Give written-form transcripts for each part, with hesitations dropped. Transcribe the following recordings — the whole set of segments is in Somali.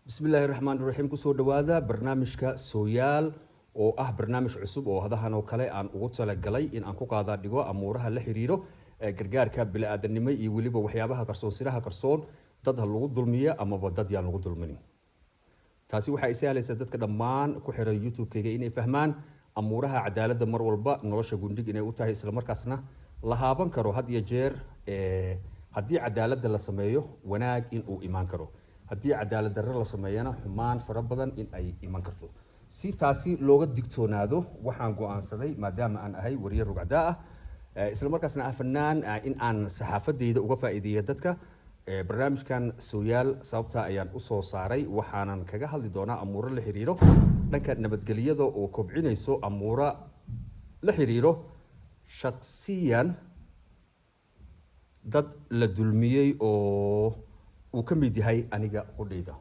بسم الله الرحمن الرحيم كسو دوادا برنامجka سويال oo ah barnaamij cusub oo hadahan oo kale aan ugu talagalay in aan ku qaada dhigo amuuraha la xiriiro gargaarka bini'aadanimo iyo waliba waxyaabaha qarsoonsiraha qarsoon dad lagu dulmiyo ama dad yaan lagu dulminin taasi waxa ay sahlaysaa dadka dhammaan ku xiran YouTube-kayga inay fahmaan amuuraha cadaaladda mar walba nolosha gundhig inay u tahay isla markaasna la haaban karo had iyo jeer haddii cadaaladda la sameeyo wanaag in uu imaan karo haddii cadaalad darro la sameeyana xumaan fara badan in ay iman karto si taasi looga digtoonaado waxaan go'aansaday maadaama aan ahay wariye rugcadaa ah isla markaasna ah fanaan in aan saxaafadeyda uga faa'iideeyo dadka barnaamijkan sooyaal sababta ayaan u soo saaray waxaanan kaga hadli doonaa amuuro la xiriiro dhanka nabadgelyada oo kobcinayso amuura la xiriiro shakhsiyan dad la dulmiyey oo uu ka mid yahay aniga qudhayda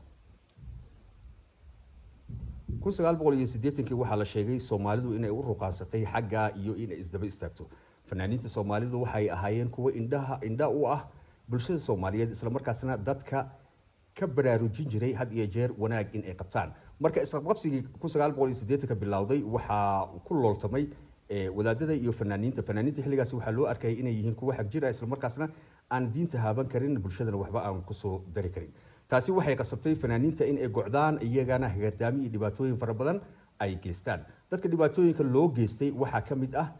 1980kii waxaa la sheegay Soomaalidu inay u ruqaansatay xagga iyo inay isdaba istaagto fanaaniinta Soomaalidu waxay ahaayeen kuwa indha u ah bulshada Soomaaliyeed isla markaasna dadka ka baraarujin jiray had iyo jeer wanaag in ay qabtaan marka isqabqabsigii 1980ka bilowday waxa ku looltamay wadaadada iyo fanaaniinta xilligaas waxa loo arkay inay yihiin kuwa xaq jira isla markaasna aan diinta haaban karin bulshadana waxba aan ku soo dari karin taasi waxay qasabtay fanaaniinta in ay gocdaan iyagana hagaardaami iyo dhibaatooyin fara badan ay geystaan dadka dhibaatooyinka loo geystay waxa ka mid ah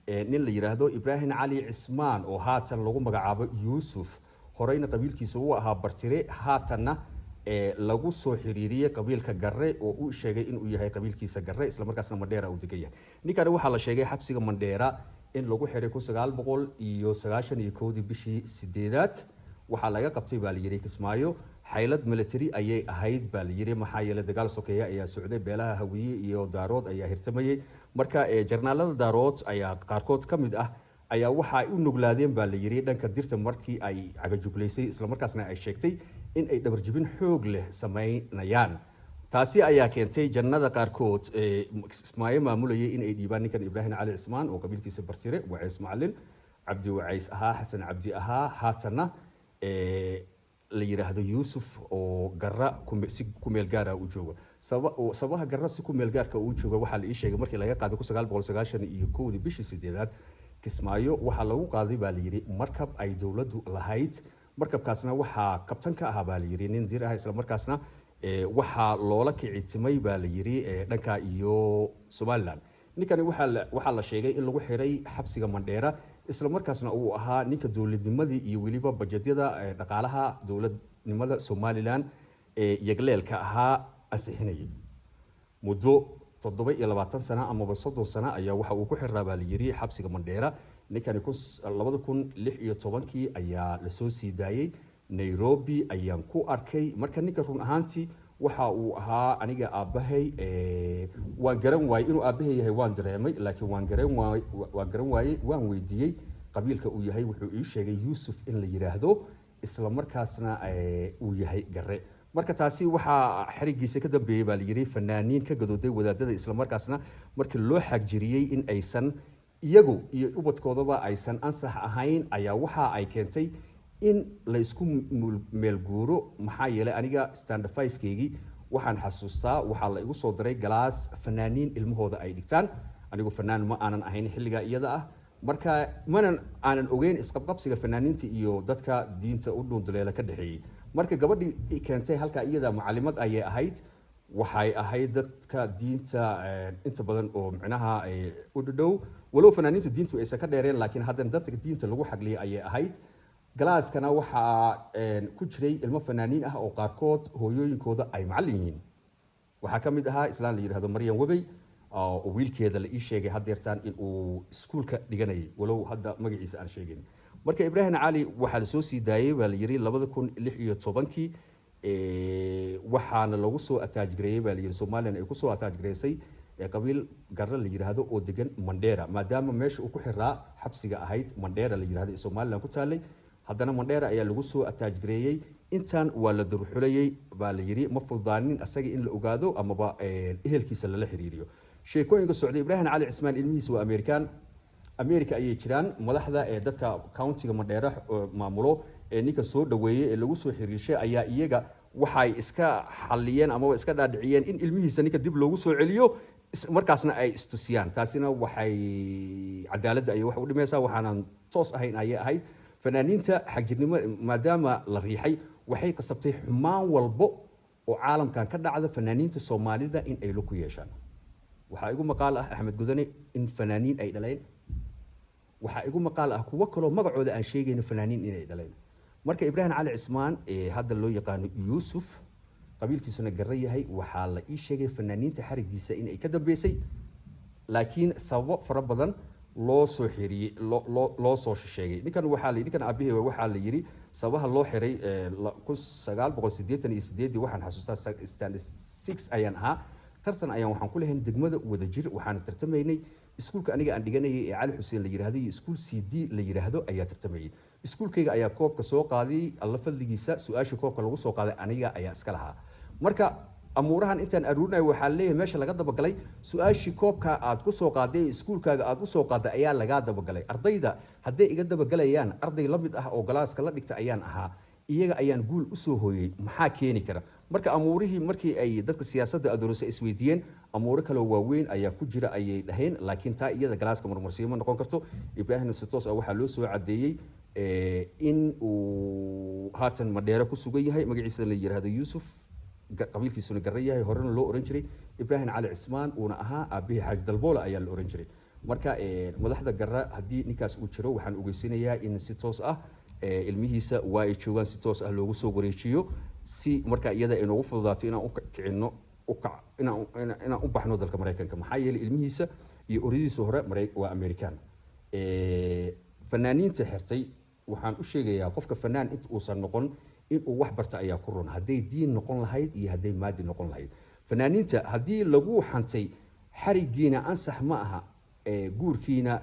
nin la yiraahdo Ibrahim Cali Cismaan oo haatan lagu magacaabo Yuusuf horeyna qabiilkiisa uu ahaa Bartire haatanna lagu soo xiriiriyay qabiilka Garre oo uu sheegay inuu yahay qabiilkiisa Garre isla markaasna Mandheera uu degan yahay ninkan waxa la sheegay xabsiga Mandheera in lagu xiray 1991 bishii 8aad waxa laga qabtay baa la yiri Kismaayo xaylad military ayay ahayd baa la yiri maxaa yeelay dagaal sokeeye ayaa socday beelaha Hawiye iyo Daarood ayaa hirtamayay marka jarnaalada Daarood ayaa qaarkood kamid ah ayaa waxa ay u nuglaadeen baa la yiri dhanka dirta markii ay cagajugleysay isla markaasna ay sheegtay in ay dhabarjibin xoog leh sameynayaan taasi ayaa keentay jannada qaarkood Kismaayo maamulayay in ay dhiibaan ninkan Ibrahim Cali Cismaan oo qabiilkiisa Bartire Waciis Macallin Cabdi Waciis ahaa Xasan Cabdi ahaa haatana la yiraahdo Yuusuf oo Garra si ku meel gaar ah u joogo sabaha Garra si ku meel gaarka uu joogo waxa la ii sheegay markii laga qaaday 1991 bishii 8aad Kismaayo waxa lagu qaaday baa la yiri markab ay dawladdu lahayd markabkaasna waxa kabtan ka ahaa baa la yiri nin dir ah isla markaasna waxa loola kicitimay baa la yiri dhanka iyo Somaliland ninkani waxa la sheegay in lagu xiray xabsiga Mandheera isla markaasna uu ahaa ninka dawladnimadii iyo waliba bajetyada dhaqaalaha dawladnimada Somaliland yagleelka ahaa asixinayay muddo 27 sano ama 30 sano ayaa waxa uu ku xiraa baa la yiri xabsiga Mandheera ninkani 2016kii ayaa la soo siidaayay Nairobi ayaan ku arkay marka ninka run ahaantii waxa uu ahaa aniga aabahay waan garan waayay inuu aabahay yahay waan dareemay laakiin waan garan waayay waan weydiiyay qabiilka uu yahay wuxuu ii sheegay Yuusuf in la yiraahdo isla markaasna uu yahay Garre marka taasi waxa xirigiisa ka dambeeyay baa la yiri fanaaniin ka gadooday wadaadada isla markaasna markii loo xagjiriyay in aysan iyagu iyo ubadkoodaba aysan ansax ahayn ayaa waxa ay keentay in la isku meel guuro maxaa yeelay aniga stand 5keygii waxaan xasuustaa waxa la igu soo diray galaas fanaaniin ilmahooda ay dhigtaan anigu fanaan ma aanan ahayn xilliga iyada ah marka aanan ogeyn isqabqabsiga fanaaniinta iyo dadka diinta u dhuunduleela ka dhaxeeyay marka gabadhii keentay halka iyada macallimad ayay ahayd waxay ahayd dadka diinta inta badan oo macnaha u dhow walow fanaaniinta diintu aysan ka dheereen laakiin haddana dadka diinta lagu xagliyay ayay ahayd galaaskana waxa ku jiray ilmo fanaaniin ah oo qaarkood hooyooyinkooda ay macallin yihiin waxa ka mid ahaa islaan la yiraahdo Maryam Wabay oo wiilkeeda la ii sheegay hadeertaan in uu iskuulka dhiganayay walow hadda magaciisa aan sheegin marka Ibrahim Cali waxa la soo siidaayay baa la yiri 2016kii waxaana lagu soo attach gareeyay baa la yiri Soomaaliland ay ku soo attach gareysay qabiil Garre la yiraahdo oo degan Mandheera maadaama meesha uu ku xiraa xabsiga ahayd Mandheera la yiraahdo Soomaaliland ku taalay haddana Mandheera ayaa lagu soo attach gareeyay intaan waa la durxulayay baa la yiri ma fududaanin asaga in la ogaado amaba ehelkiisa lala xiriiriyo sheekooyinka socday Ibrahim Cali Cismaan ilmihiisa waa America ayay jiraan madaxda dadka countiga Mandheera maamulo ninka soo dhaweeyay ee lagu soo xiriirshay ayaa iyaga waxay iska xalliyeen ama iska dhaadhiciyeen in ilmihiisa ninka dib loogu soo celiyo markaasna ay istusiyaan taasina waxay cadaaladda ay wax u dhimaysaa waxaanan toos ahayn ayay ahayd fanaaniinta xagjirnimo maadaama la riixay waxay qasabtay xumaan walbo oo caalamkan ka dhacda fanaaniinta Soomaalida in ay ku yeeshaan waxa igu maqaal ah Axmed Gudane in fanaaniin ay dhaleen waxa igu maqaal ah kuwa kale magacooda aan sheegayno fanaaniin inay dhaleen marka Ibrahim Cali Cismaan hadda loo yaqaan Yusuf qabiilkiisuna garan yahay waxa la ii sheegay fanaaniinta xarigiisa in ay ka dambeysay laakiin sabab fara badan loo soo xiriyay loo soo sheegay ninkan waxa la ninkan aabihii waxa la yiri sabaha loo xiray 1988 waxaan xasuustaa stand 6 ayaan ahaa tartan ayaan waxaan ku leeyahay degmada wadajir waxaan tartamaynay iskuulka aniga aan dhiganayay ee Cali Xuseen la yiraahdo iskuul CD la yiraahdo ayaa tartamayay iskuulkayga ayaa koobka soo qaaday alla fadligiisa su'aasha koobka lagu soo qaaday aniga ayaa iska lahaa marka amuurahan intaan aruurnay waxa leeyahay meesha laga dabagalay su'aashii koobka aad ku soo qaaday iskuulkaaga aad u soo qaaday ayaa laga dabagalay ardayda haday iga dabagalayaan arday la mid ah oo galaaska la dhigta ayaan ahaa iyaga ayaan guul u soo hooyay maxaa keeni kara marka amuurihii markii ay dadka siyaasadda adoorisa isweydiiyeen amuuro kale oo waaweyn ayaa ku jira ayay dhaheen laakiin taa iyada galaaska marmarsiimo noqon karto Ibrahim Sitos waxa loo soo cadeeyay in uu haatan Madheera ku sugan yahay magaciisa la yiraahdo Yusuf qabiilkiisuna garan yahay horena loo oran jiray Ibrahim Cali Cismaan uuna ahaa aabihi Xaaji Dalboole ayaa la oran jiray marka madaxda garra hadii ninkaas uu jiro waxaan ogeysinayaa in si toos ah ilmihiisa waa ay joogan si toos ah loogu soo wareejiyo si marka iyada ay noogu fududaato inaan u kicino inaan u baxno dalka Mareykanka maxaa yeelay ilmihiisa iyo oridiisa hore waa American fanaaniinta xirtay waxaan u sheegayaa qofka fanaan inta uusan noqon in uu wax barta ayaa ku run haday diin noqon lahayd iyo haday maadi noqon lahayd fanaaniinta hadii lagu xantay xarigiina ansax ma aha guurkiina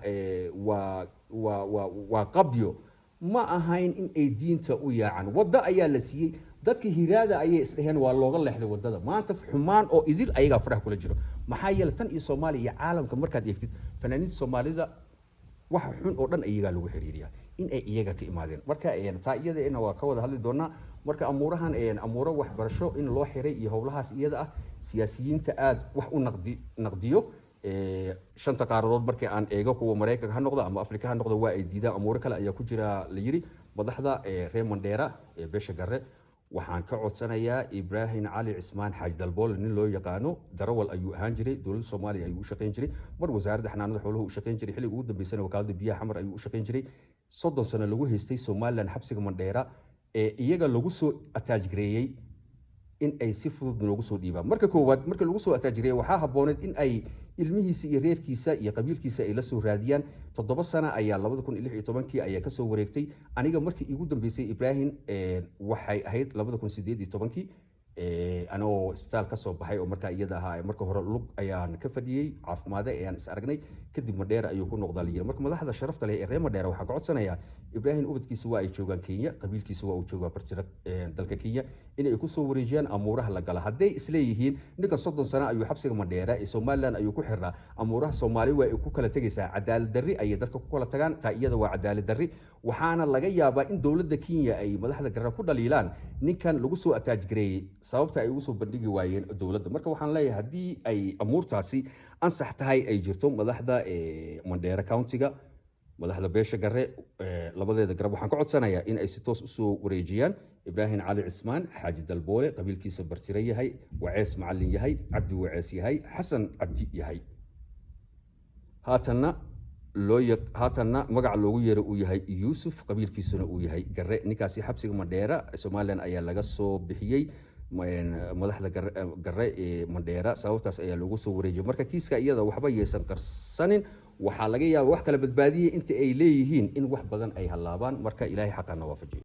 waa qabyo ma ahayn in ay diinta u yaacan wada ayaa la siiyay dadka hiraada ayay isdhaheen waa looga leexday wadada maanta xumaan oo idil ayaga farax kula jiro maxaa yeelay tan iyo Soomaaliya iyo caalamka markaad eegtid fanaaniinta Soomaalida wax xun oo dhan ayaga lagu xiriiriyaa in ay iyaga ka imaadeen marka taa iyada in waa ka wada hadli doonaa marka amuurahan amuuro wax barasho in loo xiray iyo howlahaas iyada ah siyaasiyiinta aad wax u naqdiyo shanta qaaradood markii aan eego kuwa Mareykanka ha noqdo ama Afrika ha noqdo waa ay diidaan amuuro kale ayaa ku jira la yiri madaxda reer Mandheera beesha garre waxaan ka codsanayaa Ibrahim Cali Cismaan Xaaji Dalboole nin loo yaqaano darawal ayuu ahaan jiray dowladda Soomaaliya ayuu u shaqeyn jiray mar wasaaradda xanaanada xoolaha u shaqeyn jiray xilliga ugu dambeysana wakaalada biyaha xamar ayuu u shaqeyn jiray 30 sano lagu haystay Soomaaliland xabsiga Mandheera iyaga lagu soo attach gareeyay in ay si fudud loogu soo dhiibaan marka koowaad marka lagu soo attach gareeyay waxa habooneed in ay ilmihiisa iyo reerkiisa iyo qabiilkiisa ay la soo raadiyaan 7 sano ayaa 2016 ayaa ka soo wareegtay aniga markii ugu dambeysay Ibrahim waxay ahayd 2018 anoo istaal ka soo baxay oo marka iyada ahaa marka hore lug ayaan ka fadhiyay caafimaad ayaan is aragnay kadib Mandheera ayuu ku noqday marka madaxda sharafta leh ee reer Mandheera waxa ka codsanayaa Ibrahim ubadkiisa waa ay joogan Kenya qabiilkiisa waa uu joogaa bartira dalka Kenya in ay ku soo wareejiyaan amuuraha la gala haday isleeyihiin ninka 30 sano ayuu xabsiga Mandheera ee Soomaaliland ayuu ku xirnaa amuuraha Soomaali waa ay ku kala tagaysaa cadaalad darri ay dadka ku kala tagaan taa iyada waa cadaalad darri waxaana laga yaabaa in dawladda Kenya ay madaxda garra ku dhaliilaan ninkan lagu soo attach gareeyay sababta ay ugu soo bandhigi waayeen dawladda marka waxaan leeyahay hadii ay amuurtaasi ansax tahay ay jirto madaxda Mandheera County-ga madaxda beesha garre labadeeda garab waxaan ka codsanayaa in ay si toos u soo wareejiyaan Ibrahim Cali Cismaan Xaaji Dalboole qabiilkiisa bartira yahay Wacees Macallin yahay Cabdi Wacees yahay Xasan Cabdi yahay haatanna magac loogu yeero uu yahay Yusuf qabiilkiisuna uu yahay garre ninkaasi xabsiga Mandheera Soomaaliland ayaa laga soo bixiyay madaxda garre ee Mandheera sababtaas ayaa lagu soo wareejiyay marka kiiska iyada waxba yeesan qarsanin waxa laga yaabaa wax kala badbaadiyay inta ay leeyihiin in wax badan ay halaabaan marka Ilaahay xaqana waafajiyo